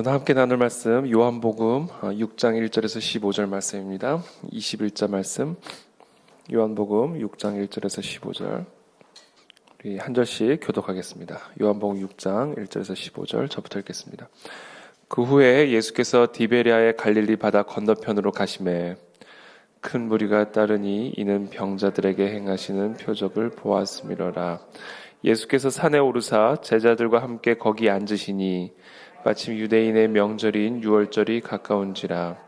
오늘 함께 나눌 말씀 요한복음 6장 1절에서 15절 말씀입니다. 21절 말씀 요한복음 6장 1절에서 15절 우리 한 절씩 교독하겠습니다. 요한복음 6장 1절에서 15절 저부터 읽겠습니다. 그 후에 예수께서 디베랴의 갈릴리 바다 건너편으로 가시매 큰 무리가 따르니 이는 병자들에게 행하시는 표적을 보았음이로라. 예수께서 산에 오르사 제자들과 함께 거기 앉으시니 마침 유대인의 명절인 유월절이 가까운지라.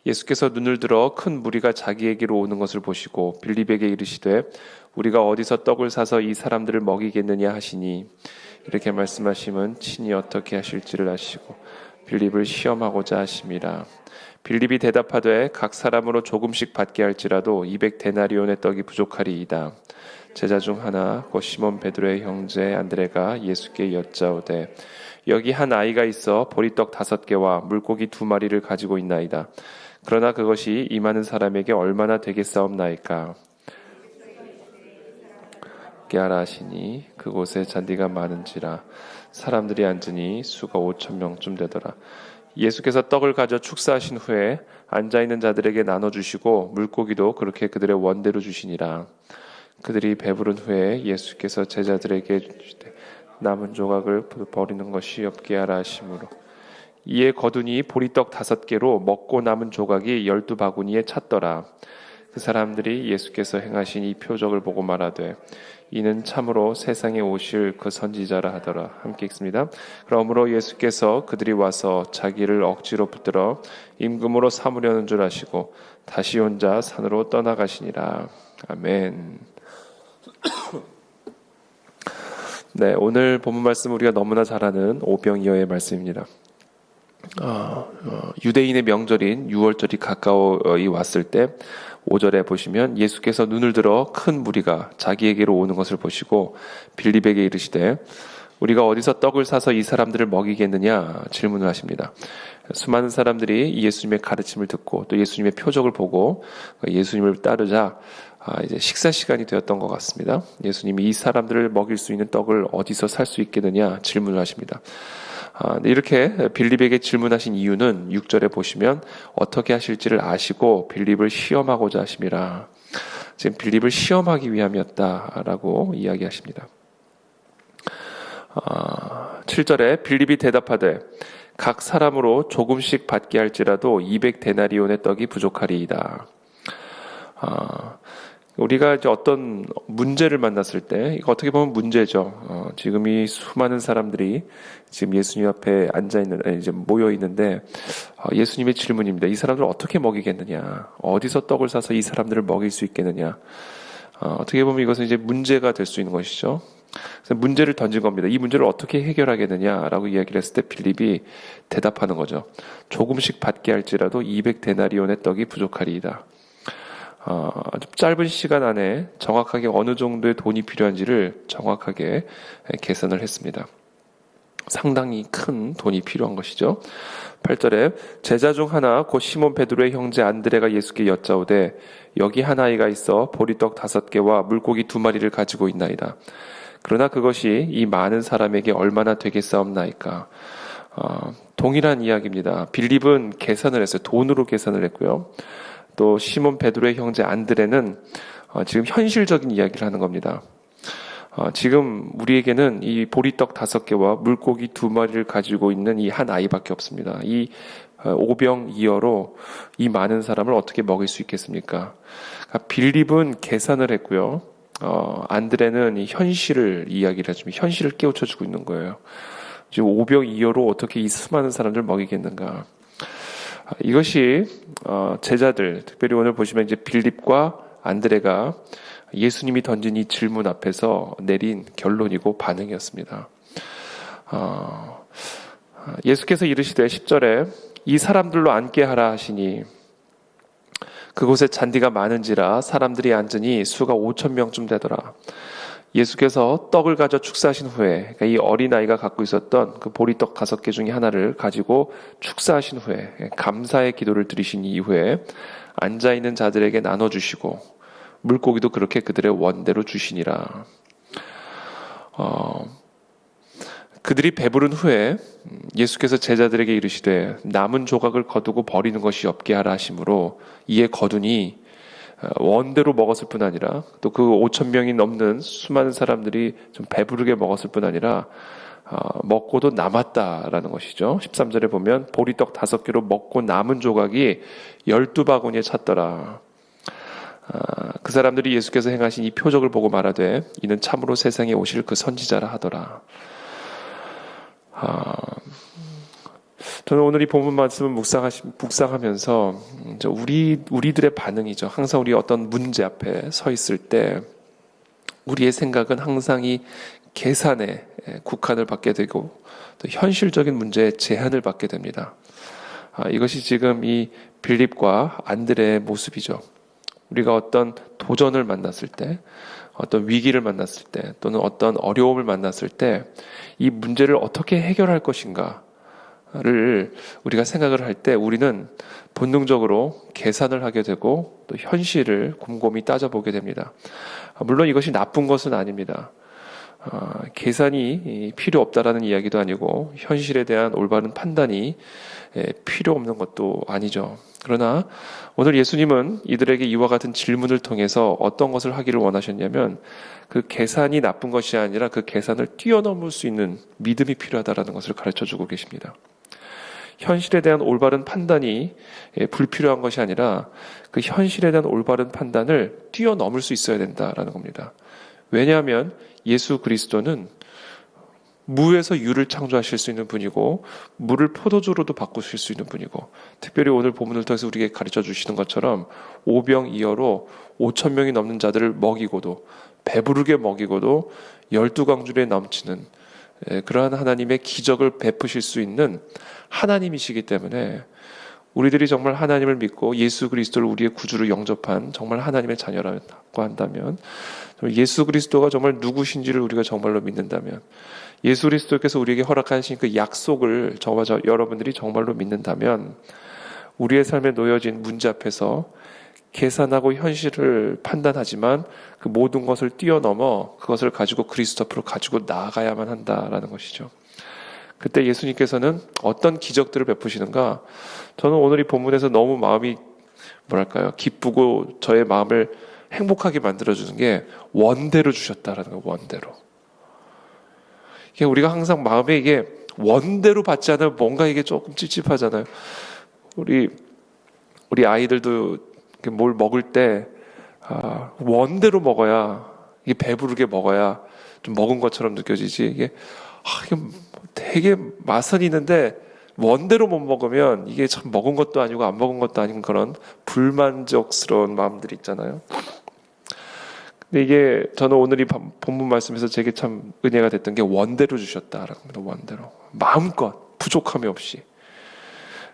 예수께서 눈을 들어 큰 무리가 자기에게로 오는 것을 보시고 빌립에게 이르시되 우리가 어디서 떡을 사서 이 사람들을 먹이겠느냐 하시니 이렇게 말씀하심은 친히 어떻게 하실지를 아시고 빌립을 시험하고자 하심이라. 빌립이 대답하되 각 사람으로 조금씩 받게 할지라도 200데나리온의 떡이 부족하리이다. 제자 중 하나 곧 시몬 베드로의 형제 안드레가 예수께 여짜오되 여기 한 아이가 있어 보리떡 5개와 물고기 2마리를 가지고 있나이다. 그러나 그것이 이 많은 사람에게 얼마나 되겠사옵나이까. 깨하라 하시니 그곳에 잔디가 많은지라 사람들이 앉으니 수가 5,000명쯤 되더라. 예수께서 떡을 가져 축사하신 후에 앉아있는 자들에게 나눠주시고 물고기도 그렇게 그들의 원대로 주시니라. 그들이 배부른 후에 예수께서 제자들에게 주시되 남은 조각을 버리는 것이 없게 하라 하시므로 이에 거두니 보리떡 5개로 먹고 남은 조각이 12바구니에 찼더라. 그 사람들이 예수께서 행하신 이 표적을 보고 말하되 이는 참으로 세상에 오실 그 선지자라 하더라. 함께 읽습니다. 그러므로 예수께서 그들이 와서 자기를 억지로 붙들어 임금으로 삼으려는 줄 아시고 다시 혼자 산으로 떠나가시니라. 아멘. 네, 오늘 본문 말씀 우리가 너무나 잘 아는 오병이어의 말씀입니다. 유대인의 명절인 유월절이 가까이 왔을 때 5절에 보시면 예수께서 눈을 들어 큰 무리가 자기에게로 오는 것을 보시고 빌립에게 이르시되 우리가 어디서 떡을 사서 이 사람들을 먹이겠느냐 질문을 하십니다. 수많은 사람들이 예수님의 가르침을 듣고 또 예수님의 표적을 보고 예수님을 따르자 이제 식사 시간이 되었던 것 같습니다. 예수님이 이 사람들을 먹일 수 있는 떡을 어디서 살 수 있겠느냐 질문을 하십니다. 이렇게 빌립에게 질문하신 이유는 6절에 보시면 어떻게 하실지를 아시고 빌립을 시험하고자 하심이라. 지금 빌립을 시험하기 위함이었다라고 이야기하십니다. 7절에 빌립이 대답하되 각 사람으로 조금씩 받게 할지라도 200데나리온의 떡이 부족하리이다. 우리가 이제 어떤 문제를 만났을 때, 이거 어떻게 보면 문제죠. 지금 이 수많은 사람들이 지금 예수님 앞에 이제 모여 있는데, 예수님의 질문입니다. 이 사람들을 어떻게 먹이겠느냐? 어디서 떡을 사서 이 사람들을 먹일 수 있겠느냐? 어떻게 보면 이것은 이제 문제가 될 수 있는 것이죠. 그래서 문제를 던진 겁니다. 이 문제를 어떻게 해결하겠느냐라고 이야기를 했을 때 빌립이 대답하는 거죠. 조금씩 받게 할지라도 200데나리온의 떡이 부족하리이다. 아주 짧은 시간 안에 정확하게 어느 정도의 돈이 필요한지를 정확하게 계산을 했습니다. 상당히 큰 돈이 필요한 것이죠. 8절에 제자 중 하나 곧 시몬 베드로의 형제 안드레가 예수께 여짜오되 여기 한 아이가 있어 보리떡 5개와 물고기 2마리를 가지고 있나이다. 그러나 그것이 이 많은 사람에게 얼마나 되겠사옵나이까. 동일한 이야기입니다. 빌립은 계산을 했어요. 돈으로 계산을 했고요. 또 시몬 베드로의 형제 안드레는 지금 현실적인 이야기를 하는 겁니다. 지금 우리에게는 이 보리떡 5개와 물고기 2마리를 가지고 있는 이 한 아이밖에 없습니다. 이 오병이어로 이 많은 사람을 어떻게 먹일 수 있겠습니까? 빌립은 계산을 했고요. 안드레는 이 현실을 이야기를 해주면 현실을 깨우쳐주고 있는 거예요. 지금 오병이어로 어떻게 이 수많은 사람들을 먹이겠는가? 이것이 제자들, 특별히 오늘 보시면 이제 빌립과 안드레가 예수님이 던진 이 질문 앞에서 내린 결론이고 반응이었습니다. 예수께서 이르시되 10절에 이 사람들로 앉게 하라 하시니 그곳에 잔디가 많은지라 사람들이 앉으니 수가 5,000명쯤 되더라. 예수께서 떡을 가져 축사하신 후에, 그러니까 이 어린아이가 갖고 있었던 그 보리떡 5개 중에 하나를 가지고 축사하신 후에 감사의 기도를 드리신 이후에 앉아있는 자들에게 나눠주시고 물고기도 그렇게 그들의 원대로 주시니라. 그들이 배부른 후에 예수께서 제자들에게 이르시되 남은 조각을 거두고 버리는 것이 없게 하라 하심으로 이에 거두니 원대로 먹었을 뿐 아니라 또 그 5천 명이 넘는 수많은 사람들이 좀 배부르게 먹었을 뿐 아니라 먹고도 남았다라는 것이죠. 13절에 보면 보리떡 5개로 먹고 남은 조각이 12바구니에 찼더라. 그 사람들이 예수께서 행하신 이 표적을 보고 말하되 이는 참으로 세상에 오실 그 선지자라 하더라. 저는 오늘 이 본문 말씀을 묵상하면서 우리들의 반응이죠. 항상 우리 어떤 문제 앞에 서 있을 때 우리의 생각은 항상 이 계산에 국한을 받게 되고 또 현실적인 문제에 제한을 받게 됩니다. 이것이 지금 이 빌립과 안드레의 모습이죠. 우리가 어떤 도전을 만났을 때, 어떤 위기를 만났을 때, 또는 어떤 어려움을 만났을 때 이 문제를 어떻게 해결할 것인가를 우리가 생각을 할 때 우리는 본능적으로 계산을 하게 되고 또 현실을 곰곰이 따져보게 됩니다. 물론 이것이 나쁜 것은 아닙니다. 계산이 필요 없다라는 이야기도 아니고 현실에 대한 올바른 판단이 필요 없는 것도 아니죠. 그러나 오늘 예수님은 이들에게 이와 같은 질문을 통해서 어떤 것을 하기를 원하셨냐면 그 계산이 나쁜 것이 아니라 그 계산을 뛰어넘을 수 있는 믿음이 필요하다라는 것을 가르쳐주고 계십니다. 현실에 대한 올바른 판단이 불필요한 것이 아니라 그 현실에 대한 올바른 판단을 뛰어넘을 수 있어야 된다라는 겁니다. 왜냐하면 예수 그리스도는 무에서 유를 창조하실 수 있는 분이고 물을 포도주로도 바꾸실 수 있는 분이고 특별히 오늘 본문을 통해서 우리에게 가르쳐 주시는 것처럼 오병이어로 5천 명이 넘는 자들을 먹이고도 배부르게 먹이고도 12광줄에 넘치는 그러한 하나님의 기적을 베푸실 수 있는 하나님이시기 때문에 우리들이 정말 하나님을 믿고 예수 그리스도를 우리의 구주로 영접한 정말 하나님의 자녀라고 한다면 예수 그리스도가 정말 누구신지를 우리가 정말로 믿는다면 예수 그리스도께서 우리에게 허락하신 그 약속을 여러분들이 정말로 믿는다면 우리의 삶에 놓여진 문제 앞에서 계산하고 현실을 판단하지만 그 모든 것을 뛰어넘어 그것을 가지고 그리스도 앞으로 가지고 나아가야만 한다라는 것이죠. 그때 예수님께서는 어떤 기적들을 베푸시는가? 저는 오늘 이 본문에서 너무 마음이 기쁘고 저의 마음을 행복하게 만들어주는 게 원대로 주셨다라는 거예요. 원대로. 이게 우리가 항상 마음에 이게 원대로 받지 않으면 뭔가 이게 조금 찝찝하잖아요. 우리 아이들도 뭘 먹을 때 원대로 먹어야 이게 배부르게 먹어야 좀 먹은 것처럼 느껴지지. 이게 되게 맛은 있는데 원대로 못 먹으면 이게 참 먹은 것도 아니고 안 먹은 것도 아닌 그런 불만족스러운 마음들이 있잖아요. 근데 이게 저는 오늘 이 본문 말씀에서 제게 참 은혜가 됐던 게 원대로 주셨다라고 합니다. 원대로 마음껏 부족함이 없이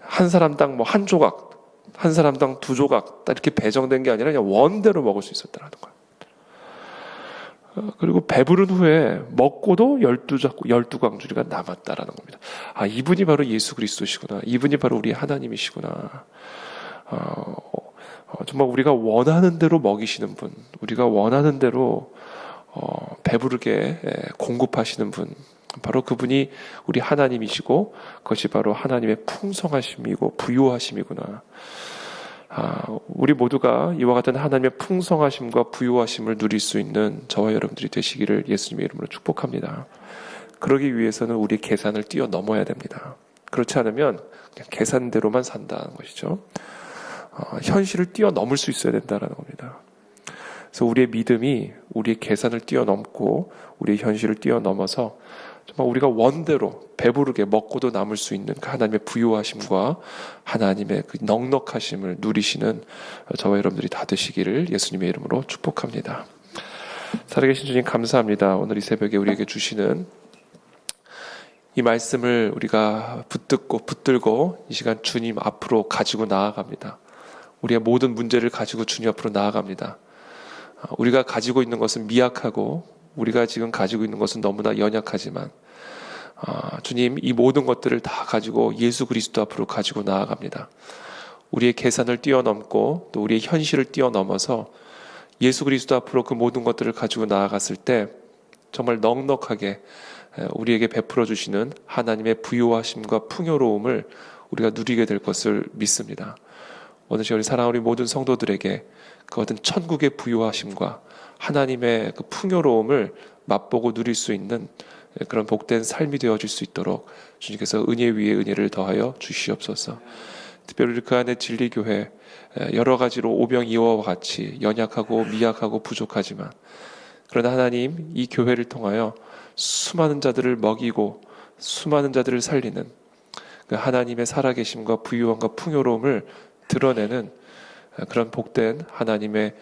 한 사람당 한 조각, 한 사람당 2조각 이렇게 배정된 게 아니라 그냥 원대로 먹을 수 있었다라는 거예요. 그리고 배부른 후에 먹고도 12광주리가 남았다라는 겁니다. 이분이 바로 예수 그리스도시구나. 이분이 바로 우리 하나님이시구나. 정말 우리가 원하는 대로 먹이시는 분, 우리가 원하는 대로 배부르게 공급하시는 분, 바로 그분이 우리 하나님이시고 그것이 바로 하나님의 풍성하심이고 부요하심이구나. 우리 모두가 이와 같은 하나님의 풍성하심과 부요하심을 누릴 수 있는 저와 여러분들이 되시기를 예수님의 이름으로 축복합니다. 그러기 위해서는 우리 계산을 뛰어넘어야 됩니다. 그렇지 않으면 그냥 계산대로만 산다는 것이죠. 현실을 뛰어넘을 수 있어야 된다는 겁니다. 그래서 우리의 믿음이 우리의 계산을 뛰어넘고 우리의 현실을 뛰어넘어서 정말 우리가 원대로 배부르게 먹고도 남을 수 있는 그 하나님의 부요하심과 하나님의 그 넉넉하심을 누리시는 저와 여러분들이 다 되시기를 예수님의 이름으로 축복합니다. 살아계신 주님 감사합니다. 오늘 이 새벽에 우리에게 주시는 이 말씀을 우리가 붙들고 이 시간 주님 앞으로 가지고 나아갑니다. 우리의 모든 문제를 가지고 주님 앞으로 나아갑니다. 우리가 가지고 있는 것은 미약하고 우리가 지금 가지고 있는 것은 너무나 연약하지만 주님 이 모든 것들을 다 가지고 예수 그리스도 앞으로 가지고 나아갑니다. 우리의 계산을 뛰어넘고 또 우리의 현실을 뛰어넘어서 예수 그리스도 앞으로 그 모든 것들을 가지고 나아갔을 때 정말 넉넉하게 우리에게 베풀어 주시는 하나님의 부요하심과 풍요로움을 우리가 누리게 될 것을 믿습니다. 오늘 시간 우리 사랑하는 우리 모든 성도들에게 그 어떤 천국의 부요하심과 하나님의 그 풍요로움을 맛보고 누릴 수 있는 그런 복된 삶이 되어질 수 있도록 주님께서 은혜 위에 은혜를 더하여 주시옵소서. 특별히 그 안에 진리교회 여러 가지로 오병이어와 같이 연약하고 미약하고 부족하지만 그러나 하나님 이 교회를 통하여 수많은 자들을 먹이고 수많은 자들을 살리는 그 하나님의 살아계심과 부유함과 풍요로움을 드러내는 그런 복된 하나님의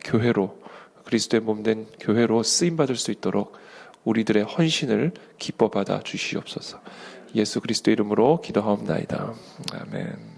교회로 그리스도의 몸된 교회로 쓰임받을 수 있도록 우리들의 헌신을 기뻐 받아 주시옵소서. 예수 그리스도 이름으로 기도하옵나이다. 아멘.